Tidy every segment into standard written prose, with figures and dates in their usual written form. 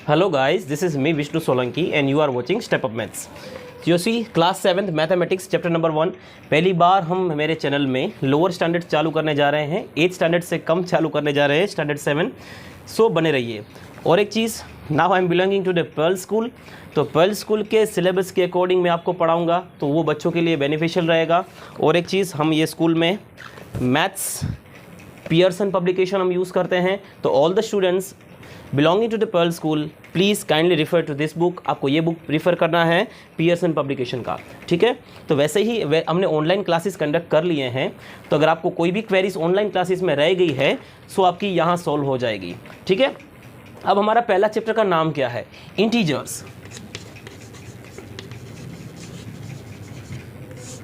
Hello guys, this is me Vishnu Solanki and you are watching Step Up Maths. COC class 7th mathematics chapter number 1 पहली बार हम मेरे channel में lower standard चालू करने जा रहे हैं, 8th स्टैंडर्ड से कम चालू करने जा रहे हैं, स्टैंडर्ड 7. सो बने रहिए. और एक चीज़, now I am belonging to the Pearl school. तो पर्ल स्कूल के सिलेबस के अकॉर्डिंग मैं आपको पढ़ाऊँगा, तो वो बच्चों के लिए बेनिफिशियल रहेगा. और एक चीज़, हम ये स्कूल में मैथ्स पियर्सन पब्लिकेशन हम यूज़ करते हैं. तो all the students belonging to the Pearl school please kindly refer to this book. आपको ये बुक रिफ़र करना है पियर्सन पब्लिकेशन का, ठीक है. तो वैसे ही हमने ऑनलाइन क्लासेस कंडक्ट कर लिए हैं, तो अगर आपको कोई भी क्वेरीज ऑनलाइन क्लासेस में रह गई है सो आपकी यहाँ सॉल्व हो जाएगी, ठीक है. अब हमारा पहला चैप्टर का नाम क्या है? Integers.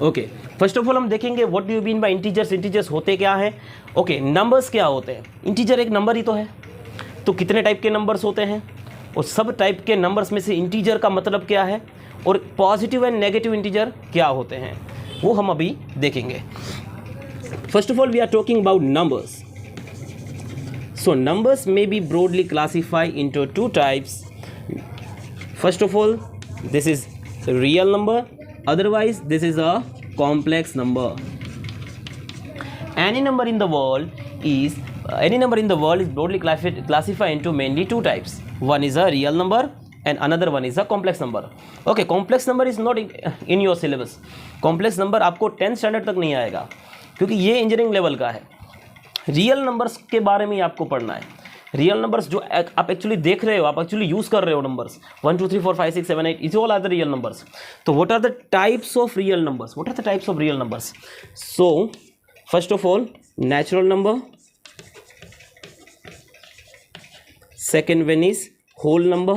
Okay, first of all हम देखेंगे what do you mean bye integers. Integers होते क्या है? ओके, नंबर्स क्या होते हैं? इंटीजर एक नंबर ही तो है. तो कितने टाइप के नंबर्स होते हैं, और सब टाइप के नंबर्स में से इंटीजर का मतलब क्या है, और पॉजिटिव एंड नेगेटिव इंटीजर क्या होते हैं, वो हम अभी देखेंगे. First of all we are talking about numbers. So numbers may be broadly classified into two types. First of all this is real number, otherwise this is a complex number. Any number in the world is broadly classified into mainly two types. One is a real number and another one is a complex number. Okay, complex number is not in your syllabus. complex number आपको 10th standard तक नहीं आएगा, क्योंकि ये engineering level का है. Real numbers के बारे में ही आपको पढ़ना है. रियल नंबर्स जो आप एक्चुअली देख रहे हो, आप एक्चुअली यूज़ कर रहे हो numbers 1 2 3 4 5 6 7 8, is all are the real numbers. तो what are the types of real numbers? What are the types of real numbers? So first of all natural number, second one is whole number,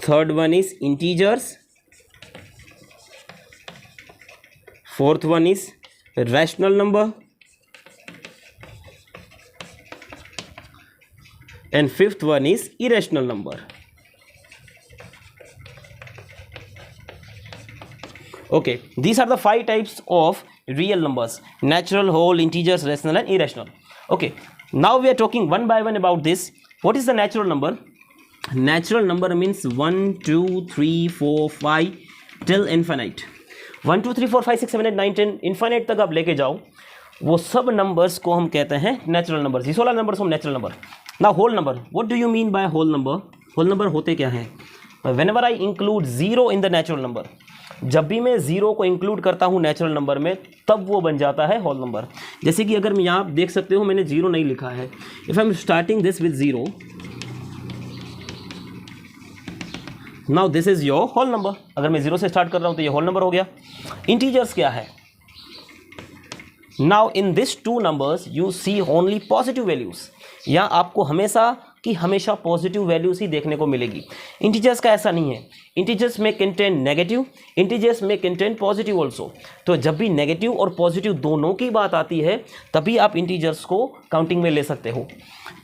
third one is integers, fourth one is rational number, and fifth one is irrational number. Okay, these are the 5 types of real numbers: natural, whole, integers, rational and irrational. Okay, now we are talking one by one about this. What is the natural number? Natural number means 1 2 3 4 5 till infinite. 1 2 3 4 5 6 7 8 9 10 infinite तक आप लेके जाओ, वो सब numbers को हम कहते हैं नेचुरल नंबर्स. ये 16 नंबर्स हम natural number. Now whole number, what do you mean by whole number? Whole number होते क्या हैं? Whenever I include zero in the natural number, जब भी मैं जीरो को इंक्लूड करता हूँ नेचुरल नंबर में, तब वो बन जाता है होल नंबर. जैसे कि अगर मैं यहाँ आप देख सकते हो मैंने जीरो नहीं लिखा है. If I am starting this with zero, now this is your whole number. अगर मैं जीरो से स्टार्ट कर रहा हूँ तो ये होल नंबर हो गया. इंटीजर्स क्या है? Now in this two numbers you see only positive values. यहाँ आपको हमेशा पॉजिटिव वैल्यूज ही देखने को मिलेगी. इंटीजर्स का ऐसा नहीं है. इंटीजर्स में कंटेन नेगेटिव, इंटीजर्स में कंटेन पॉजिटिव ऑल्सो. तो जब भी नेगेटिव और पॉजिटिव दोनों की बात आती है तभी आप इंटीजर्स को काउंटिंग में ले सकते हो.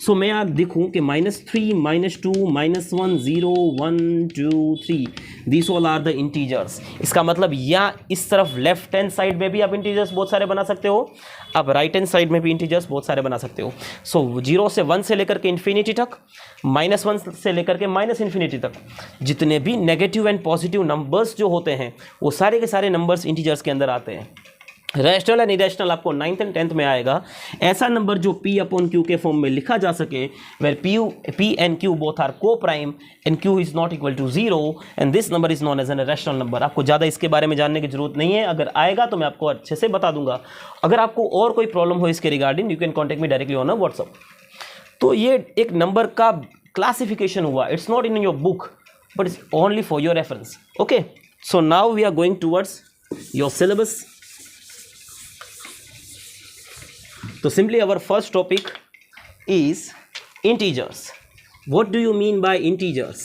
सो मैं आप दिखूँ कि -3 -2 -1 0 1 2 3 this all are the integers. इसका मतलब या इस तरफ लेफ्ट हैंड साइड में भी आप इंटीजर्स बहुत सारे बना सकते हो, आप राइट हैंड साइड में भी इंटीजर्स बहुत सारे बना सकते हो. सो 0 से 1 से लेकर के इन्फिनिटी तक, -1 से लेकर के -इन्फिनिटी तक, जितने भी नेगेटिव एंड पॉजिटिव नंबर्स जो होते हैं वो सारे के सारे नंबर्स इंटीजर्स के अंदर आते हैं. रैशनल एंड इरेशनल आपको 9th एंड 10th में आएगा. ऐसा नंबर जो P/Q के फॉर्म में लिखा जा सके, where P and Q both are coprime and Q is not equal to 0 and this number is known as an rational number. आपको ज़्यादा इसके बारे में जानने की जरूरत नहीं है. अगर आएगा तो मैं आपको अच्छे से बता दूंगा. अगर आपको और कोई प्रॉब्लम हो इसके regarding, you can contact me directly on WhatsApp. तो ये एक नंबर का क्लासिफिकेशन हुआ. It's not in your book but it's only for your reference. Okay, so now we are going towards your syllabus. So simply our first topic is integers. What do you mean by integers?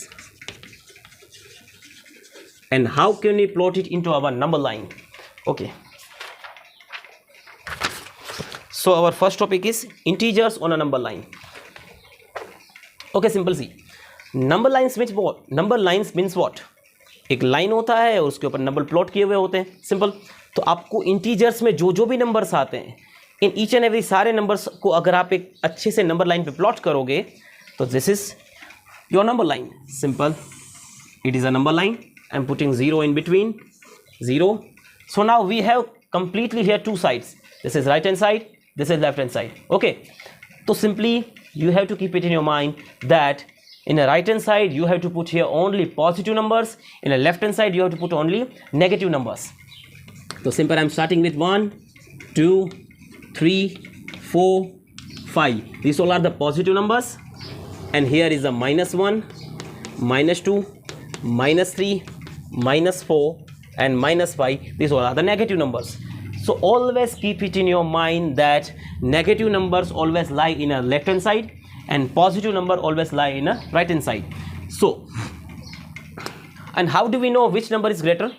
And how can we plot it into our number line? Okay. So our first topic is integers on a number line. Okay, simple see. Number lines means what? Number lines means what? एक line होता है और उसके ऊपर number plot किए हुए होते हैं. सिंपल. तो आपको इंटीजर्स में जो भी नंबर्स आते हैं, इन ईच एंड एवरी सारे नंबर्स को अगर आप एक अच्छे से नंबर लाइन पे प्लॉट करोगे तो this is your number line. Simple. It is a number line. I'm putting 0 in between. 0. So now we have completely here two sides. This is right hand side. This is left hand side. Okay. So simply you have to keep it in your mind that in the right hand side you have to put here only positive numbers. In the left hand side you have to put only negative numbers. So simple. I'm starting with 1, 2, 3, 4, 5. These all are the positive numbers. And here is the -1, -2, -3, -4 and -5. These all are the negative numbers. So always keep it in your mind that negative numbers always lie in a left hand side and positive number always lie in a right hand side. So and how do we know which number is greater?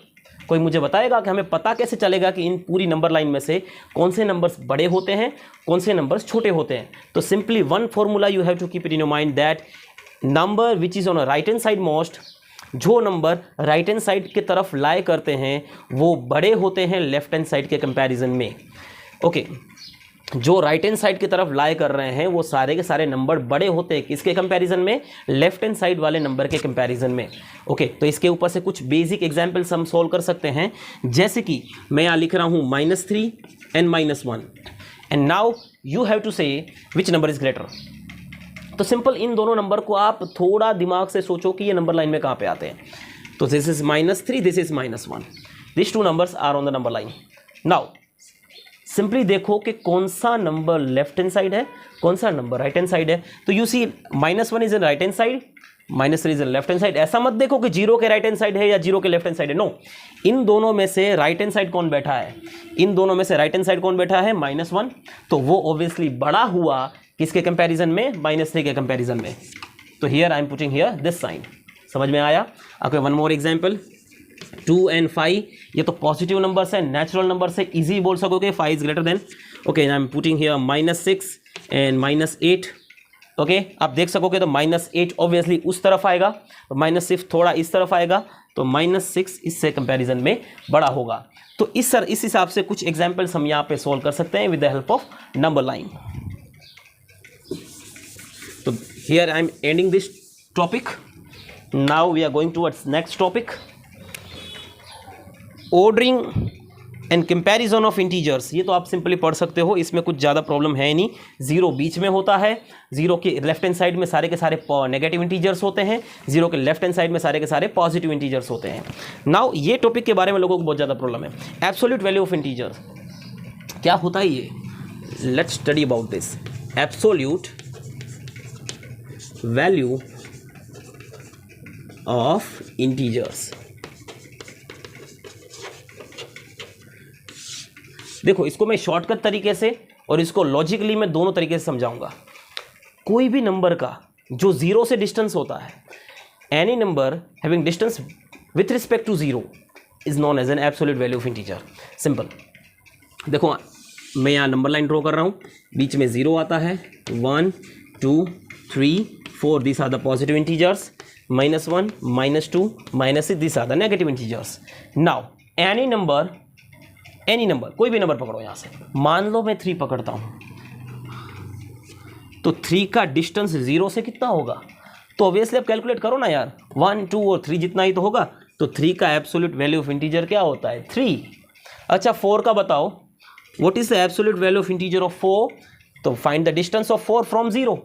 कोई मुझे बताएगा कि हमें पता कैसे चलेगा कि इन पूरी नंबर लाइन में से कौन से नंबर्स बड़े होते हैं, कौन से नंबर्स छोटे होते हैं? तो simply one formula you have to keep it in your mind that number which is on a right hand side most, जो नंबर राइट हैंड साइड की तरफ लाई करते हैं वो बड़े होते हैं लेफ्ट हैंड साइड के कंपैरिजन में. ओके जो राइट हैंड साइड की तरफ लाई कर रहे हैं वो सारे के सारे नंबर बड़े होते हैं किसके कंपैरिजन में? लेफ्ट हैंड साइड वाले नंबर के कंपैरिजन में. ओके तो इसके ऊपर से कुछ बेसिक एग्जांपल्स हम सॉल्व कर सकते हैं. जैसे कि मैं यहाँ लिख रहा हूँ -3 and -1 and now you have to say which number is greater. तो सिंपल इन दोनों नंबर को आप थोड़ा दिमाग से सोचो कि ये नंबर लाइन में कहाँ पे आते हैं. तो this is -3, this is -1. This two numbers are on the number line. Now simply देखो कि कौन सा नंबर लेफ्ट हैंड साइड है, कौन सा नंबर राइट हैंड साइड है. तो you see -1 is in right hand side, -3 is in left hand side. ऐसा मत देखो कि 0 के राइट हैंड साइड है या 0 के लेफ्ट हैंड साइड है. नो, इन दोनों में से राइट हैंड साइड कौन बैठा है? इन दोनों में से राइट हैंड साइड कौन बैठा है? -1. तो वो ऑब्वियसली बड़ा हुआ किसके कंपैरिजन में? -3 के कंपैरिजन में. तो here I am putting here this sign. समझ में आया? Okay one more example. 2 and 5 ये तो पॉजिटिव नंबर्स है, नेचुरल नंबर से इजी बोल सकोगे 5 is greater than. Okay I am putting here -6 and -8. Okay आप देख सकोगे तो -8 ऑब्वियसली उस तरफ आएगा, तो -6 थोड़ा इस तरफ आएगा, तो -6 इससे कंपैरिजन में बड़ा होगा. तो इस हिसाब से कुछ एग्जांपल्स हम यहाँ पे सोल्व कर सकते हैं with the help of number line. तो here I am ending this topic. Now we are going towards next topic. Ordering and comparison of integers. ये तो आप सिंपली पढ़ सकते हो, इसमें कुछ ज़्यादा प्रॉब्लम है नहीं. 0 बीच में होता है, 0 के लेफ्ट हैंड साइड में सारे के सारे नेगेटिव इंटीजर्स होते हैं, 0 के लेफ्ट हैंड साइड में सारे के सारे पॉजिटिव इंटीजर्स होते हैं. नाउ ये टॉपिक के बारे में लोगों को बहुत ज़्यादा प्रॉब्लम है. एब्सोल्यूट वैल्यू ऑफ इंटीजर्स क्या होता है ये? Let's study about this. Absolute value of integers. देखो इसको मैं शॉर्टकट तरीके से और इसको लॉजिकली मैं दोनों तरीके से समझाऊंगा. कोई भी नंबर का जो 0 से डिस्टेंस होता है, any number having distance with respect to 0 is known as an absolute value of integer. Simple देखो मैं यहाँ नंबर लाइन ड्रॉ कर रहा हूँ, बीच में 0 आता है. 1 2 3 4 this are the positive integers. -1 -2 -6 this are the negative integers. Now any number कोई भी नंबर पकड़ो यहाँ से. मान लो मैं 3 पकड़ता हूँ, तो 3 का डिस्टेंस 0 से कितना होगा? तो ऑब्वियसली आप कैलकुलेट करो ना यार, 1 2 और 3 जितना ही तो होगा. तो 3 का एब्सोल्यूट वैल्यू ऑफ इंटीजर क्या होता है? 3. अच्छा 4 का बताओ, what is the absolute value of integer of 4? तो find the distance of 4 from 0.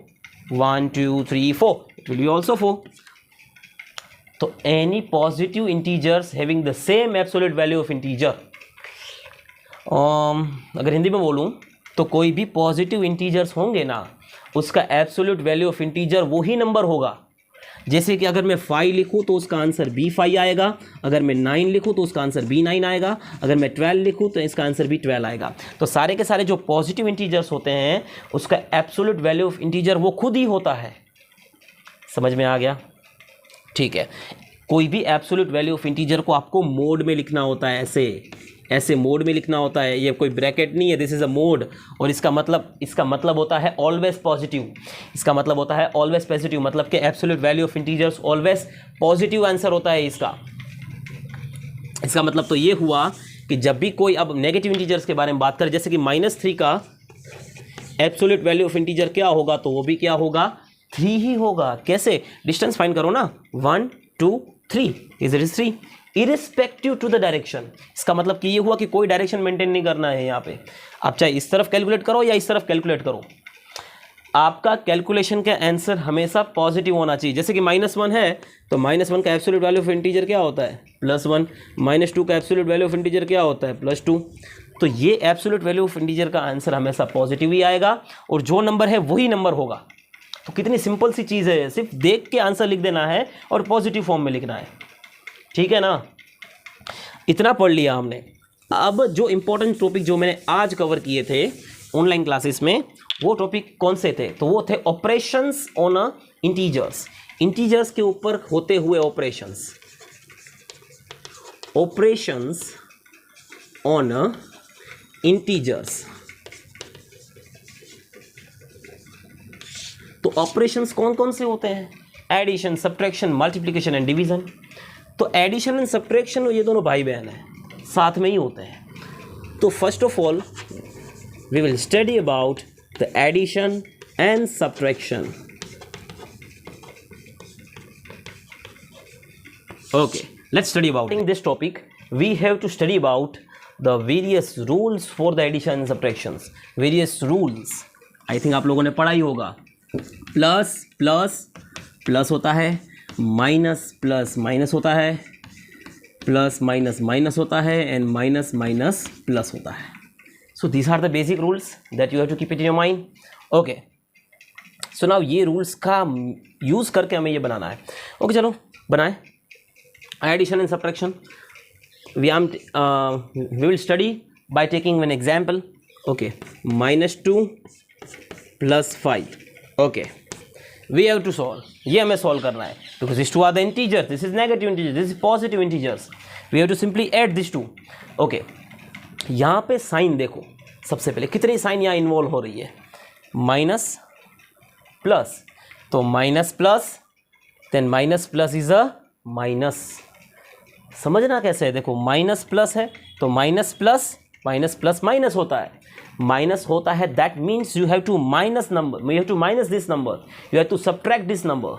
1 2 3 4, it will be also 4. तो any positive integers having the same absolute value of integer, अगर हिंदी में बोलूँ तो कोई भी पॉजिटिव इंटीजर्स होंगे ना, उसका एब्सोल्यूट वैल्यू ऑफ इंटीजर वही नंबर होगा. जैसे कि अगर मैं 5 लिखूँ तो उसका आंसर B5 आएगा, अगर मैं 9 लिखूँ तो उसका आंसर B9 आएगा, अगर मैं 12 लिखूँ तो इसका आंसर भी 12 आएगा. तो सारे के सारे जो पॉजिटिव इंटीजर्स होते हैं उसका एब्सोल्यूट वैल्यू ऑफ इंटीजर वो खुद ही होता है. समझ में आ गया? ठीक है. कोई भी एब्सोल्यूट वैल्यू ऑफ इंटीजर को आपको मोड में लिखना होता है, ऐसे मोड में लिखना होता है. ये कोई ब्रैकेट नहीं है, दिस इज़ अ मोड. और इसका मतलब होता है ऑलवेज पॉजिटिव. इसका मतलब होता है ऑलवेज पॉजिटिव, मतलब कि absolute value of integers always positive answer होता है इसका. इसका मतलब तो ये हुआ कि जब भी कोई अब नेगेटिव इंटीजर्स के बारे में बात करें, जैसे कि -3 का एब्सोल्यूट वैल्यू ऑफ इंटीजर क्या होगा, तो वो भी क्या होगा? 3 ही होगा। कैसे? डिस्टेंस फाइंड करो ना, 1 2 3 is it is 3 irrespective to the direction. इसका मतलब कि ये हुआ कि कोई डायरेक्शन मेंटेन नहीं करना है यहाँ पे। आप चाहे इस तरफ कैलकुलेट करो या इस तरफ कैलकुलेट करो, आपका कैलकुलेशन का आंसर हमेशा पॉजिटिव होना चाहिए। जैसे कि -1 है तो -1 का एब्सोल्यूट वैल्यू ऑफ इंटीजर क्या होता है? +1। -2 का एब्सोल्यूट वैल्यू ऑफ इंटीजर क्या होता है? +2। तो ये एब्सोल्यूट वैल्यू ऑफ इंटीजर का आंसर हमेशा पॉजिटिव ही आएगा और जो नंबर है वही नंबर होगा। तो कितनी सिंपल सी चीज़ है, सिर्फ देख के आंसर लिख देना है और पॉजिटिव फॉर्म में लिखना है। ठीक है ना? इतना पढ़ लिया हमने। अब जो इम्पोर्टेंट टॉपिक जो मैंने आज कवर किए थे ऑनलाइन क्लासेस में, वो टॉपिक कौन से थे? तो वो थे ऑपरेशंस ऑन इंटीजर्स। इंटीजर्स के ऊपर होते हुए ऑपरेशंस, ऑपरेशंस ऑन इंटीजर्स। तो ऑपरेशंस कौन कौन से होते हैं? Addition, subtraction, multiplication and division. तो एडिशन एंड सब्ट्रैक्शन ये दोनों भाई बहन हैं, साथ में ही होते हैं। तो first of all we will study about the addition and subtraction. Okay, let's study about in this topic. We have to study about the various rules for the addition and subtractions. Various rules. I think आप लोगों ने पढ़ा ही होगा। Plus plus plus होता है, minus plus minus होता है, plus minus minus होता है एंड माइनस माइनस प्लस होता है। So these are the basic rules that you have to keep it in your mind. Okay. So now ये rules का यूज़ करके हमें ये बनाना है। Okay, चलो बनाएं। Addition and subtraction. We will study by taking one example. Okay. -2 + 5. Okay. We have to solve. ये हमें solve करना है because these two are the integers. This is negative integers. This is positive integers. We have to simply add these two. Okay. यहाँ पे sign देखो, सबसे पहले कितनी साइन यहाँ इन्वॉल्व हो रही है? माइनस प्लस, तो minus plus then minus plus is a minus. समझना कैसे है? देखो माइनस प्लस है तो माइनस प्लस माइनस होता है, माइनस होता है, that means you have to minus number, you have to minus this number, you have to subtract this number.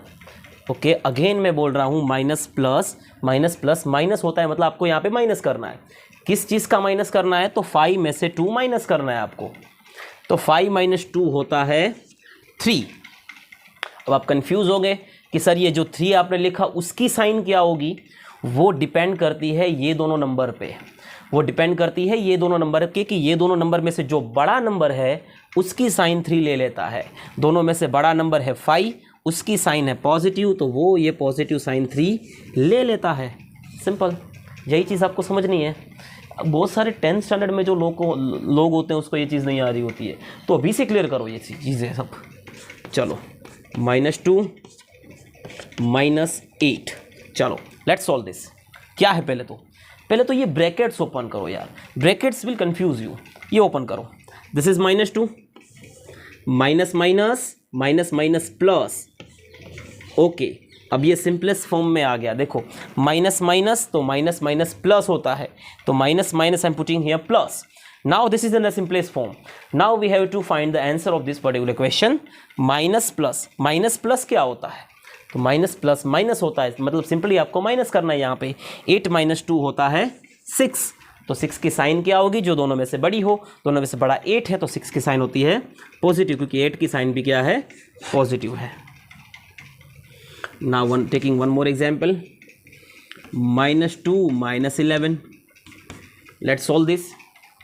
Okay, again मैं बोल रहा हूँ माइनस प्लस माइनस होता है, मतलब आपको यहाँ पे माइनस करना है। किस चीज़ का माइनस करना है? तो 5 में से 2 माइनस करना है आपको। तो 5 - 2 होता है 3। अब आप कंफ्यूज हो गए कि सर ये जो 3 आपने लिखा उसकी साइन क्या होगी? वो डिपेंड करती है ये दोनों नंबर पे, वो डिपेंड करती है ये दोनों नंबर के, कि ये दोनों नंबर में से जो बड़ा नंबर है उसकी साइन 3 ले लेता है। दोनों में से बड़ा नंबर है 5, उसकी साइन है पॉजिटिव, तो वो ये पॉजिटिव साइन 3 ले लेता है। सिंपल, यही चीज़ आपको समझनी है। बहुत सारे 10th स्टैंडर्ड में जो लोग होते हैं उसको ये चीज़ नहीं आ रही होती है, तो अभी से क्लियर करो ये चीज़ें सब। चलो -2 -8, चलो लेट्स सॉल्व दिस। क्या है? पहले तो ये ब्रैकेट्स ओपन करो यार, ब्रैकेट्स विल कंफ्यूज यू। ये ओपन करो, this is -2 minus minus minus minus plus. Okay, अब ये सिंपलेस्ट फॉर्म में आ गया। देखो माइनस माइनस तो माइनस माइनस प्लस होता है, तो minus minus I am putting here plus. Now this is in the simplest form. Now we have to find the answer of this particular question. Minus plus क्या होता है? तो minus plus minus होता है, मतलब सिंपली आपको minus करना है। यहाँ पे 8 - 2 होता है 6, तो 6 की साइन क्या होगी? जो दोनों में से बड़ी हो, दोनों में से बड़ा 8 है तो 6 की साइन होती है पॉजिटिव, क्योंकि 8 की साइन भी क्या है? पॉजिटिव है। Now taking one more example, -2 - 11. Let's solve this.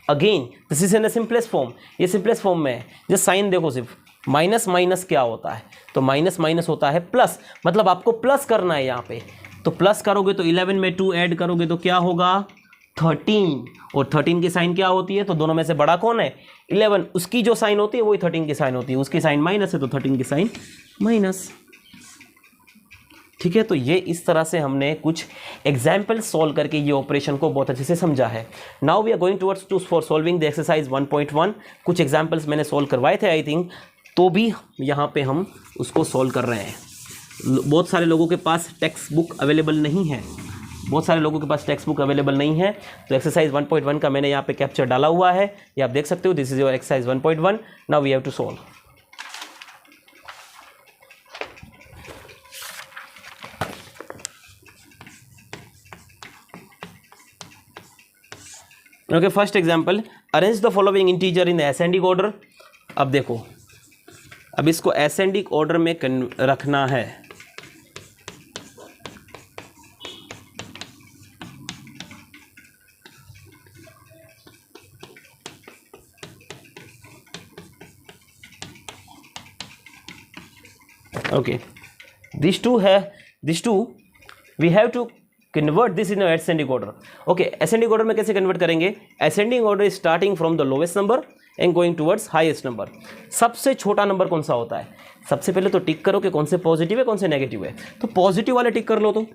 Again, this is in the simplest form. ये simplest form में है। जस्ट साइन देखो, सिर्फ माइनस माइनस क्या होता है? तो माइनस माइनस होता है प्लस, मतलब आपको प्लस करना है यहाँ पे। तो प्लस करोगे तो 11 में 2 ऐड करोगे तो क्या होगा? 13, और 13 की साइन क्या होती है? तो दोनों में से बड़ा कौन है? 11, उसकी जो साइन होती है वही 13 की साइन होती है, उसकी साइन माइनस है तो 13 की साइन माइनस। ठीक है, तो ये इस तरह से हमने कुछ एग्जाम्पल सॉल्व करके ये ऑपरेशन को बहुत अच्छे से समझा है। Now we are going towards to for solving the exercise 1.1। कुछ एग्जाम्पल्स मैंने सॉल्व करवाए थे आई थिंक, तो भी यहाँ पे हम उसको सॉल्व कर रहे हैं। बहुत सारे लोगों के पास टेक्स्ट बुक अवेलेबल नहीं है, तो एक्सरसाइज 1.1 का मैंने यहाँ पे कैप्चर डाला हुआ है, ये आप देख सकते हो। This is your exercise 1.1। Now we have to solve. Okay, first example, arrange the following integer in ascending order. अब देखो, अब इसको असेंडिंग ऑर्डर में रखना है। Okay, this two we have to convert this in ascending order. Okay, ascending order में कैसे convert करेंगे? Ascending order is starting from the lowest number and going towards highest number. सबसे छोटा नंबर कौन सा होता है? सबसे पहले तो टिक करो कि कौन से पॉजिटिव है, कौन से नेगेटिव है। तो पॉजिटिव वाले टिक कर लो। तो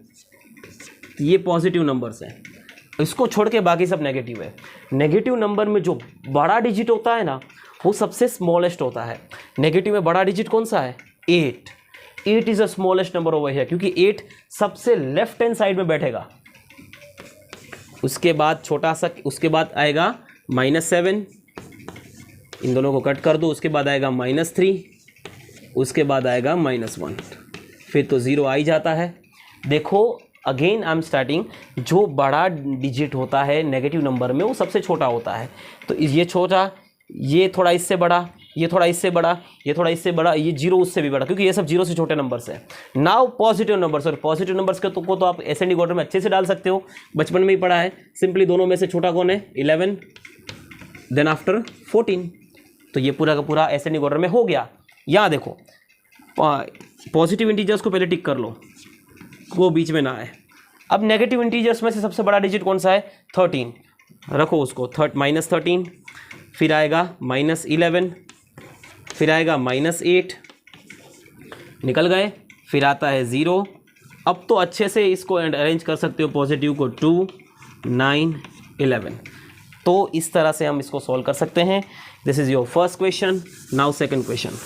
ये पॉजिटिव नंबर्स हैं, इसको छोड़ के बाकी सब नेगेटिव है। नेगेटिव नंबर में जो बड़ा डिजिट होता है ना, वो सबसे स्मॉलेस्ट होता है। नेगेटिव में बड़ा डिजिट कौन सा है? 8। 8 is the smallest number over here, क्योंकि 8 सबसे लेफ्ट हैंड साइड में बैठेगा। उसके बाद छोटा सा, उसके बाद आएगा -7, इन दोनों को कट कर दो। उसके बाद आएगा -3, उसके बाद आएगा -1, फिर तो 0 आ ही जाता है। देखो अगेन आई एम स्टार्टिंग, जो बड़ा डिजिट होता है नेगेटिव नंबर में वो सबसे छोटा होता है। तो ये छोटा, ये थोड़ा इससे बड़ा, ये थोड़ा इससे बड़ा, ये थोड़ा इससे बड़ा, ये 0 उससे भी बड़ा, क्योंकि ये सब 0 से छोटे नंबर्स हैं। नाउ पॉजिटिव नंबर्स, और पॉजिटिव नंबर्स को तो आप असेंडिंग ऑर्डर में अच्छे से डाल सकते हो, बचपन में ही पढ़ा है। सिंपली दोनों में से छोटा कौन है? 11, देन आफ्टर 14। तो ये पूरा का पूरा असेंडिंग ऑर्डर में हो गया। यहाँ देखो, पॉजिटिव इंटीजर्स को पहले टिक कर लो, वो बीच में ना आए। अब नेगेटिव इंटीजर्स में से सबसे बड़ा डिजिट कौन सा है? 13, रखो उसको -13, फिर आएगा -11, फिर आएगा -8, निकल गए, फिर आता है 0। अब तो अच्छे से इसको अरेंज कर सकते हो पॉजिटिव को, 2, 9, 11। तो इस तरह से हम इसको सॉल्व कर सकते हैं। This is your first question. Now second question.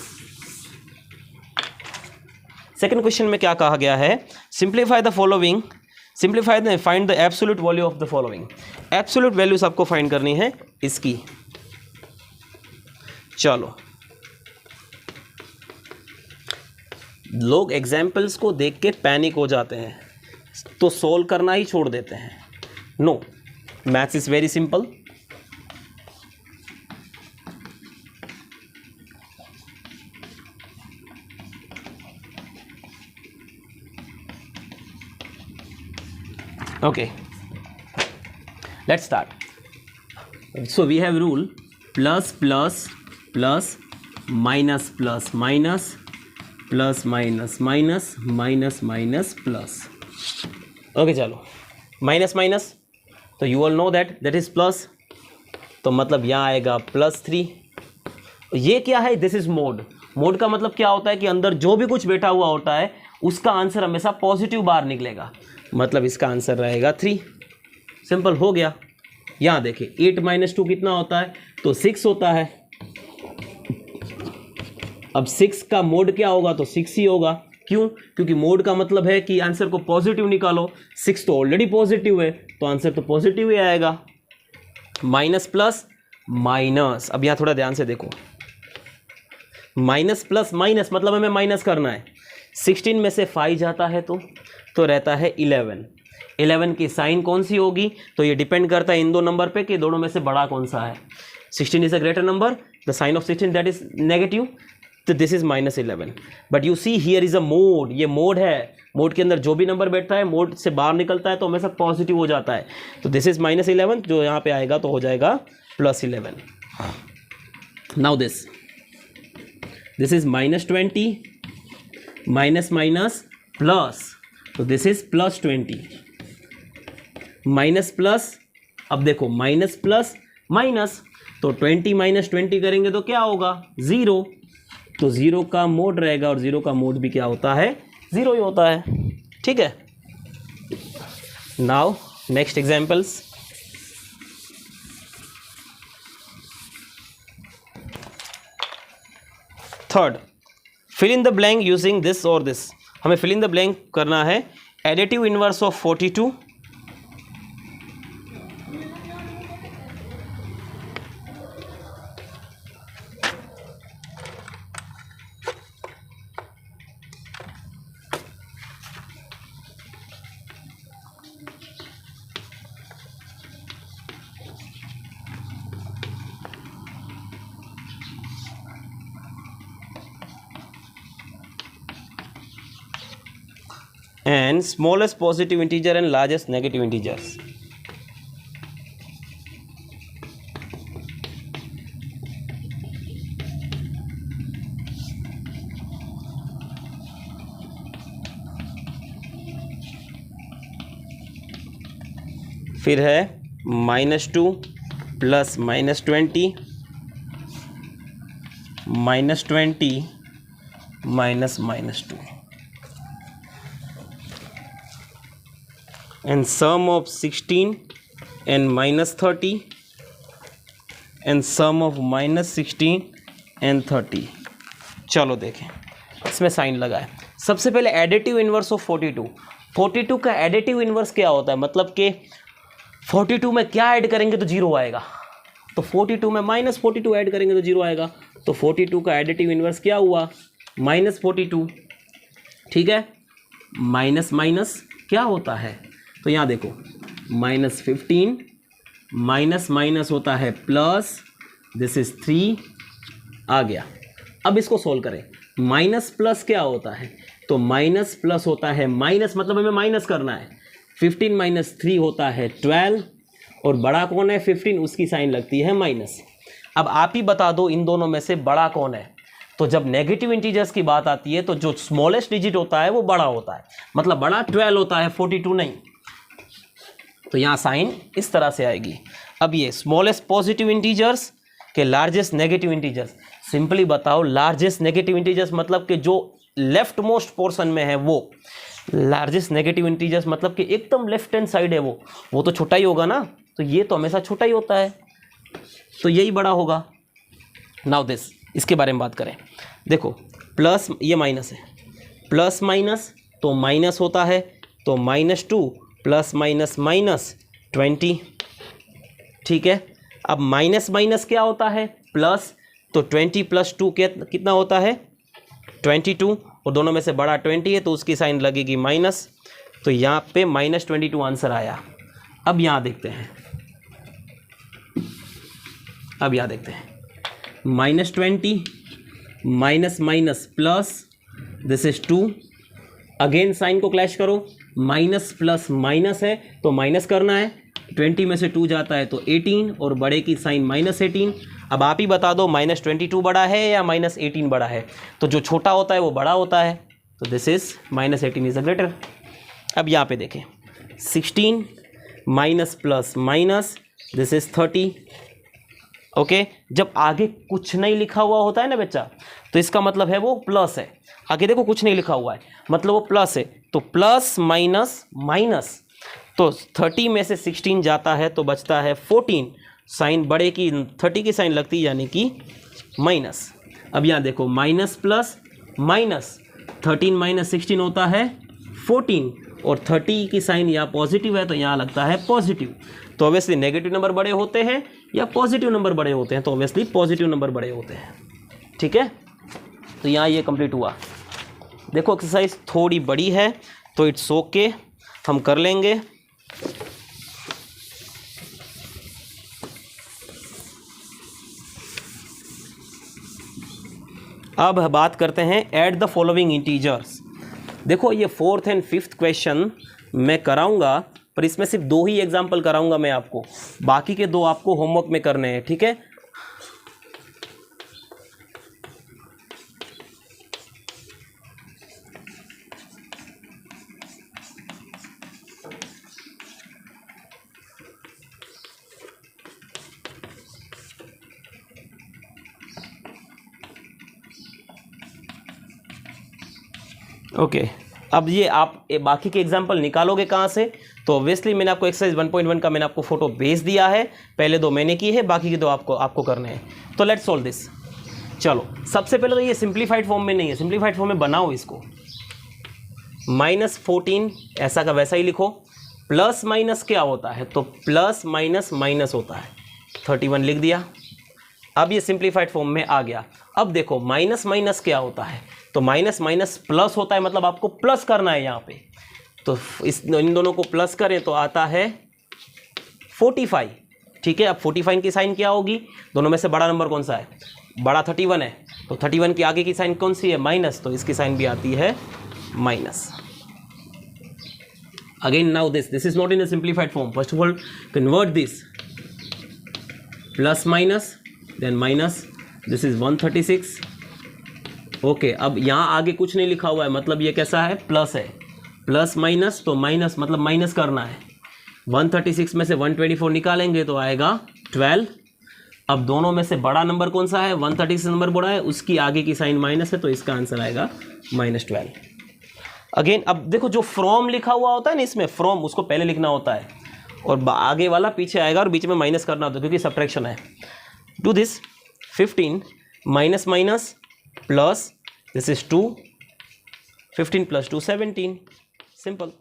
Second question में क्या कहा गया है? Simplify the following, find the absolute value of the following. Absolute values आपको फाइंड करनी है इसकी। चलो, लोग एग्जाम्पल्स को देख के पैनिक हो जाते हैं, तो सोल्व करना ही छोड़ देते हैं। No, maths is very simple. Okay, let's start. So we have rule plus plus plus minus plus minus plus minus minus minus minus plus. Okay, चलो, माइनस माइनस तो you all know that is plus, तो मतलब यहाँ आएगा +3। ये क्या है? This is mode. Mode का मतलब क्या होता है कि अंदर जो भी कुछ बैठा हुआ होता है उसका आंसर हमेशा पॉजिटिव बाहर निकलेगा, मतलब इसका आंसर रहेगा 3। सिंपल हो गया। यहाँ देखिए 8 - 2 कितना होता है? तो 6 होता है। अब 6 का मोड क्या होगा? तो 6 ही होगा। क्यों? क्योंकि मोड का मतलब है कि आंसर को पॉजिटिव निकालो। 6 तो ऑलरेडी पॉजिटिव है, तो आंसर तो पॉजिटिव ही आएगा। माइनस प्लस माइनस, अब यहाँ थोड़ा ध्यान से देखो, माइनस प्लस माइनस मतलब हमें माइनस करना है। 16 में से 5 जाता है तो रहता है 11। 11 की साइन कौन सी होगी? तो ये डिपेंड करता है इन दो नंबर पे कि दोनों में से बड़ा कौन सा है। 16 is a greater number, the sign of 16 that is negative, तो this is -11। But you see here is a mode, ये मोड है। मोड के अंदर जो भी नंबर बैठता है मोड से बाहर निकलता है तो हमेशा पॉजिटिव हो जाता है। तो दिस इज -11, जो यहाँ पे आएगा तो हो जाएगा +11। Now this is -20 minus minus plus, तो दिस इज +20 माइनस प्लस। अब देखो माइनस प्लस माइनस, तो 20 - 20 करेंगे तो क्या होगा? 0। तो 0 का मोड रहेगा, और 0 का मोड भी क्या होता है? 0 ही होता है। ठीक है। Now next examples. Third, fill in the blank using this और दिस। हमें फिल इन द ब्लैंक करना है। Additive inverse of 42, and smallest positive integer and largest negative integers. फिर है -2 plus -20 -20 minus -2 and sum of 16 and -30 and sum of -16 and 30। चलो देखें, इसमें sign लगा है। सबसे पहले एडिटिव इन्वर्स ऑफ 42। 42 का एडिटिव इन्वर्स क्या होता है, मतलब कि 42 में क्या ऐड करेंगे तो 0 आएगा, तो 42 में -42 ऐड करेंगे तो 0 आएगा। तो 42 का एडिटिव इन्वर्स क्या हुआ, -42। ठीक है, माइनस माइनस क्या होता है, तो यहाँ देखो -15 माइनस माइनस होता है प्लस, दिस इज 3 आ गया। अब इसको सोल्व करें, माइनस प्लस क्या होता है, तो माइनस प्लस होता है माइनस, मतलब हमें माइनस करना है। 15 माइनस 3 होता है 12, और बड़ा कौन है 15, उसकी साइन लगती है माइनस। अब आप ही बता दो इन दोनों में से बड़ा कौन है। तो जब नेगेटिव इंटीजर्स की बात आती है तो जो स्मॉलेस्ट डिजिट होता है वो बड़ा होता है, मतलब बड़ा 12 होता है, 42 नहीं। तो यहाँ साइन इस तरह से आएगी। अब ये स्मॉलेस्ट पॉजिटिव इंटीजर्स के लार्जेस्ट नेगेटिव इंटीजर्स, सिंपली बताओ लार्जेस्ट नेगेटिव इंटीजर्स मतलब कि जो लेफ्ट मोस्ट पोर्शन में है वो लार्जेस्ट नेगेटिव इंटीजर्स, मतलब कि एकदम लेफ्ट हैंड साइड है वो तो छोटा ही होगा ना, तो ये तो हमेशा छोटा ही होता है, तो यही बड़ा होगा। नाउ दिस, इसके बारे में बात करें, देखो प्लस, ये माइनस है, प्लस माइनस तो माइनस होता है, तो -2 प्लस माइनस माइनस 20। ठीक है, अब माइनस माइनस क्या होता है, प्लस, तो 20 + 2 कितना होता है 22, और दोनों में से बड़ा 20 है तो उसकी साइन लगेगी माइनस, तो यहाँ पे -22 आंसर आया। अब यहाँ देखते हैं, -20 minus minus plus, this is 2, again sine को क्लैश करो, माइनस प्लस माइनस है तो माइनस करना है, 20 में से 2 जाता है तो 18, और बड़े की साइन -18। अब आप ही बता दो -22 बड़ा है या -18 बड़ा है, तो जो छोटा होता है वो बड़ा होता है, तो this is -18 is a greater. अब यहाँ पे देखें 16 minus plus minus, this is 30। Okay, जब आगे कुछ नहीं लिखा हुआ होता है ना बच्चा, तो इसका मतलब है वो प्लस है। आगे देखो कुछ नहीं लिखा हुआ है, मतलब वो प्लस है, तो प्लस माइनस माइनस, तो 30 में से 16 जाता है तो बचता है 14, साइन बड़े की 30 की साइन लगती है यानी कि माइनस। अब यहाँ देखो माइनस प्लस माइनस, 13 माइनस 16 होता है 14, और 30 की साइन यहाँ पॉजिटिव है तो यहाँ लगता है पॉजिटिव। तो ऑब्वियसली नेगेटिव नंबर बड़े होते हैं या पॉजिटिव नंबर बड़े होते हैं, तो ऑब्वियसली पॉजिटिव नंबर बड़े होते हैं। ठीक है, तो यहाँ ये कंप्लीट हुआ। देखो एक्सरसाइज थोड़ी बड़ी है तो इट्स ओके, हम कर लेंगे। अब बात करते हैं ऐड द फॉलोइंग इंटीजर्स। देखो ये 4th एंड 5th क्वेश्चन मैं कराऊंगा, पर इसमें सिर्फ 2 ही एग्जाम्पल कराऊंगा मैं आपको, बाकी के 2 आपको होमवर्क में करने हैं। ठीक है, ओके। अब ये आप बाकी के एग्जाम्पल निकालोगे कहाँ से, तो ऑब्वियसली मैंने आपको एक्सरसाइज 1.1 का मैंने आपको फोटो भेज दिया है, पहले 2 मैंने की है, बाकी के 2 आपको करने हैं। तो लेट्स सॉल्व दिस। चलो सबसे पहले तो ये सिंप्लीफाइड फॉर्म में नहीं है, सिंप्लीफाइड फॉर्म में बनाओ इसको। -14 ऐसा का वैसा ही लिखो, प्लस माइनस क्या होता है, तो प्लस माइनस माइनस होता है, 31 लिख दिया। अब ये सिंप्लीफाइड फॉर्म में आ गया। अब देखो माइनस माइनस क्या होता है, तो माइनस माइनस प्लस होता है, मतलब आपको प्लस करना है यहाँ पे, तो इन दोनों को प्लस करें तो आता है 45। ठीक है, अब 45 की साइन क्या होगी, दोनों में से बड़ा नंबर कौन सा है, बड़ा 31 है, तो 31 की आगे की साइन कौन सी है, माइनस, तो इसकी साइन भी आती है minus. Again, now this is not in a simplified form. First of all, convert this plus minus, then minus. This is 136. Okay, अब यहाँ आगे कुछ नहीं लिखा हुआ है, मतलब ये कैसा है, प्लस है, प्लस माइनस, तो माइनस मतलब माइनस करना है। 136 में से 124 निकालेंगे तो आएगा 12। अब दोनों में से बड़ा नंबर कौन सा है, 136 नंबर बड़ा है, उसकी आगे की साइन माइनस है, तो इसका आंसर आएगा -12। अगेन अब देखो, जो फ्रॉम लिखा हुआ होता है ना इसमें, फ्रॉम उसको पहले लिखना होता है और आगे वाला पीछे आएगा और बीच में माइनस करना होता है क्योंकि सब्ट्रैक्शन है। Do this 15 minus minus plus, this is 2, 15 + 2 17, simple.